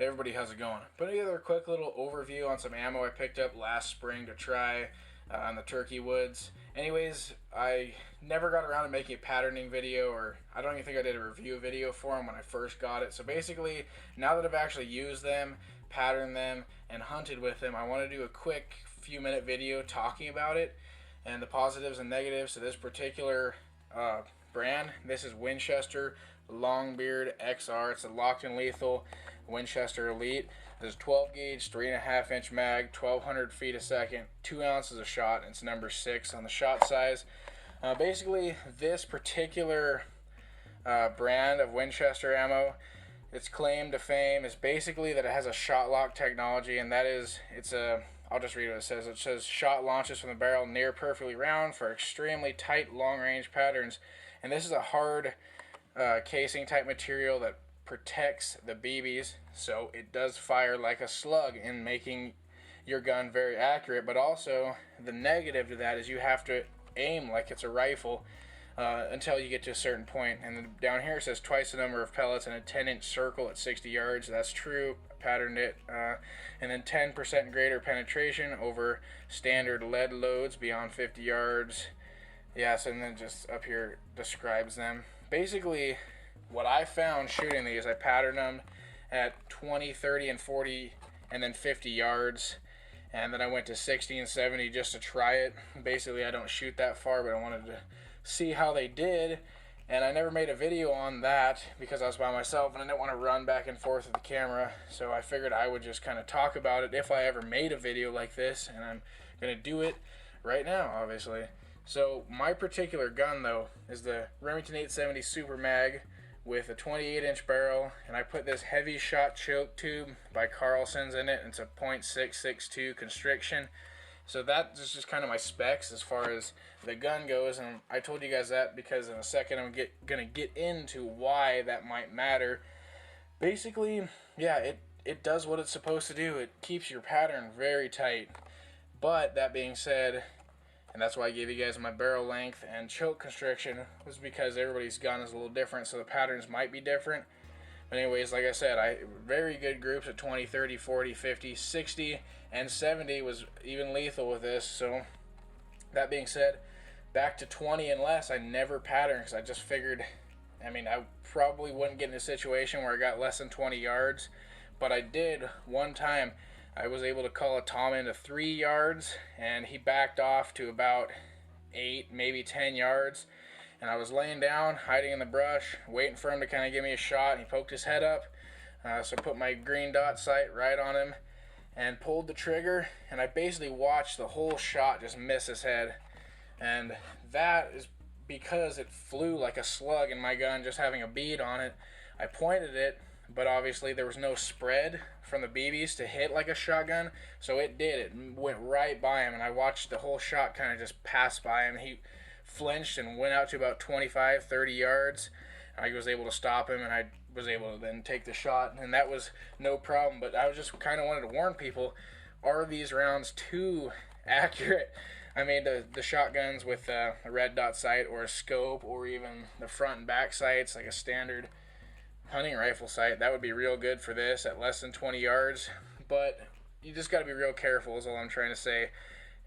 Hey everybody, how's it going? Put together a quick little overview on some ammo I picked up last spring to try in the turkey woods. Anyways, I never got around to making a patterning video, or I don't even think I did a review video for them when I first got it. So basically, now that I've actually used them, patterned them, and hunted with them, I want to do a quick few minute video talking about it and the positives and negatives to this particular brand. This is Winchester Longbeard XR. It's a locked and lethal Winchester Elite. There's a 12 gauge, 3.5 inch mag, 1200 feet a second, 2 ounces of shot, and it's number 6 on the shot size. Basically, this particular brand of Winchester ammo, its claim to fame is basically that it has a shot lock technology, and that is, I'll just read what it says. It says, shot launches from the barrel near perfectly round for extremely tight long range patterns. And this is a hard casing type material that protects the BBs, so it does fire like a slug in making your gun very accurate. But also, the negative to that is you have to aim like it's a rifle until you get to a certain point. And then down here it says twice the number of pellets in a 10-inch circle at 60 yards. That's true. Patterned it. And then 10% greater penetration over standard lead loads beyond 50 yards. Yes, and then just up here describes them. Basically, what I found shooting these, I patterned them at 20, 30, and 40, and then 50 yards. And then I went to 60 and 70 just to try it. Basically, I don't shoot that far, but I wanted to see how they did. And I never made a video on that because I was by myself and I didn't want to run back and forth with the camera. So I figured I would just kind of talk about it if I ever made a video like this. And I'm going to do it right now, obviously. So my particular gun, though, is the Remington 870 Super Mag with a 28-inch barrel, and I put this heavy shot choke tube by Carlson's in it. It's a .662 constriction. So that is just kind of my specs as far as the gun goes, and I told you guys that because in a second I'm gonna get into why that might matter. Basically, yeah, it does what it's supposed to do. It keeps your pattern very tight. But that being said, and that's why I gave you guys my barrel length and choke constriction, was because everybody's gun is a little different, so the patterns might be different. But anyways, like I said, very good groups at 20, 30, 40, 50, 60, and 70 was even lethal with this. So that being said, back to 20 and less, I never patterned because I just figured, I probably wouldn't get in a situation where I got less than 20 yards. But I did one time. I was able to call a Tom into 3 yards, and he backed off to about 8, maybe 10 yards. And I was laying down, hiding in the brush, waiting for him to kind of give me a shot. And he poked his head up, so I put my green dot sight right on him and pulled the trigger. And I basically watched the whole shot just miss his head. And that is because it flew like a slug in my gun, just having a bead on it. I pointed it, but obviously there was no spread from the BBs to hit like a shotgun, so it did. It went right by him, and I watched the whole shot kind of just pass by him. He flinched and went out to about 25, 30 yards. I was able to stop him, and I was able to then take the shot, and that was no problem. But I was just kind of wanted to warn people, are these rounds too accurate? The shotguns with a red dot sight or a scope, or even the front and back sights like a standard hunting rifle sight, that would be real good for this at less than 20 yards. But you just got to be real careful is all I'm trying to say.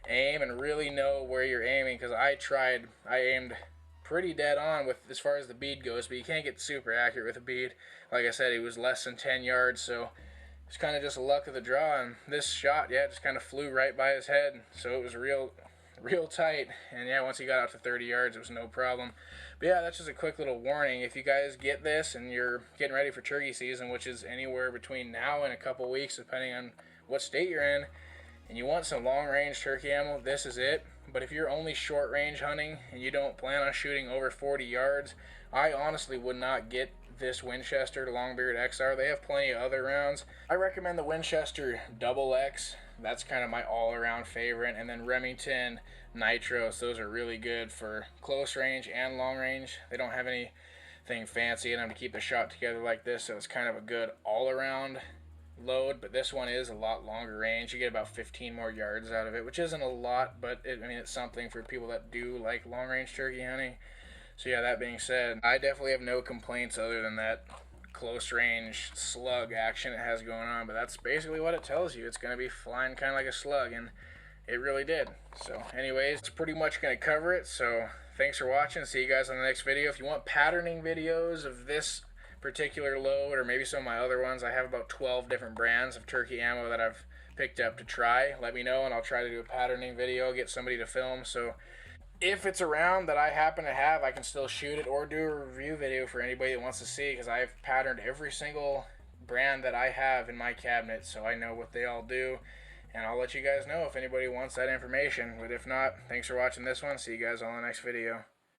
Aim and really know where you're aiming, because I aimed pretty dead on with as far as the bead goes, but you can't get super accurate with a bead. Like I said, it was less than 10 yards, so it's kind of just a luck of the draw. And this shot, yeah, just kind of flew right by his head, so it was real tight. And yeah, once he got out to 30 yards, it was no problem. But yeah, that's just a quick little warning. If you guys get this and you're getting ready for turkey season, which is anywhere between now and a couple weeks depending on what state you're in, and you want some long range turkey ammo, this is it. But if you're only short range hunting and you don't plan on shooting over 40 yards, I honestly would not get this Winchester Longbeard XR. They have plenty of other rounds. I recommend the Winchester Double X. That's kind of my all-around favorite. And then Remington Nitros. Those are really good for close range and long range. They don't have anything fancy in them to keep the shot together like this, so it's kind of a good all-around load. But this one is a lot longer range. You get about 15 more yards out of it, which isn't a lot, but it's something for people that do like long-range turkey hunting. So yeah, that being said, I definitely have no complaints other than that close range slug action it has going on, but that's basically what it tells you. It's going to be flying kind of like a slug, and it really did. So anyways, it's pretty much going to cover it. So thanks for watching. See you guys on the next video. If you want patterning videos of this particular load, or maybe some of my other ones, I have about 12 different brands of turkey ammo that I've picked up to try. Let me know and I'll try to do a patterning video, get somebody to film. So if it's around that I happen to have, I can still shoot it or do a review video for anybody that wants to see, because I've patterned every single brand that I have in my cabinet, so I know what they all do, and I'll let you guys know if anybody wants that information. But if not, thanks for watching this one. See you guys on the next video.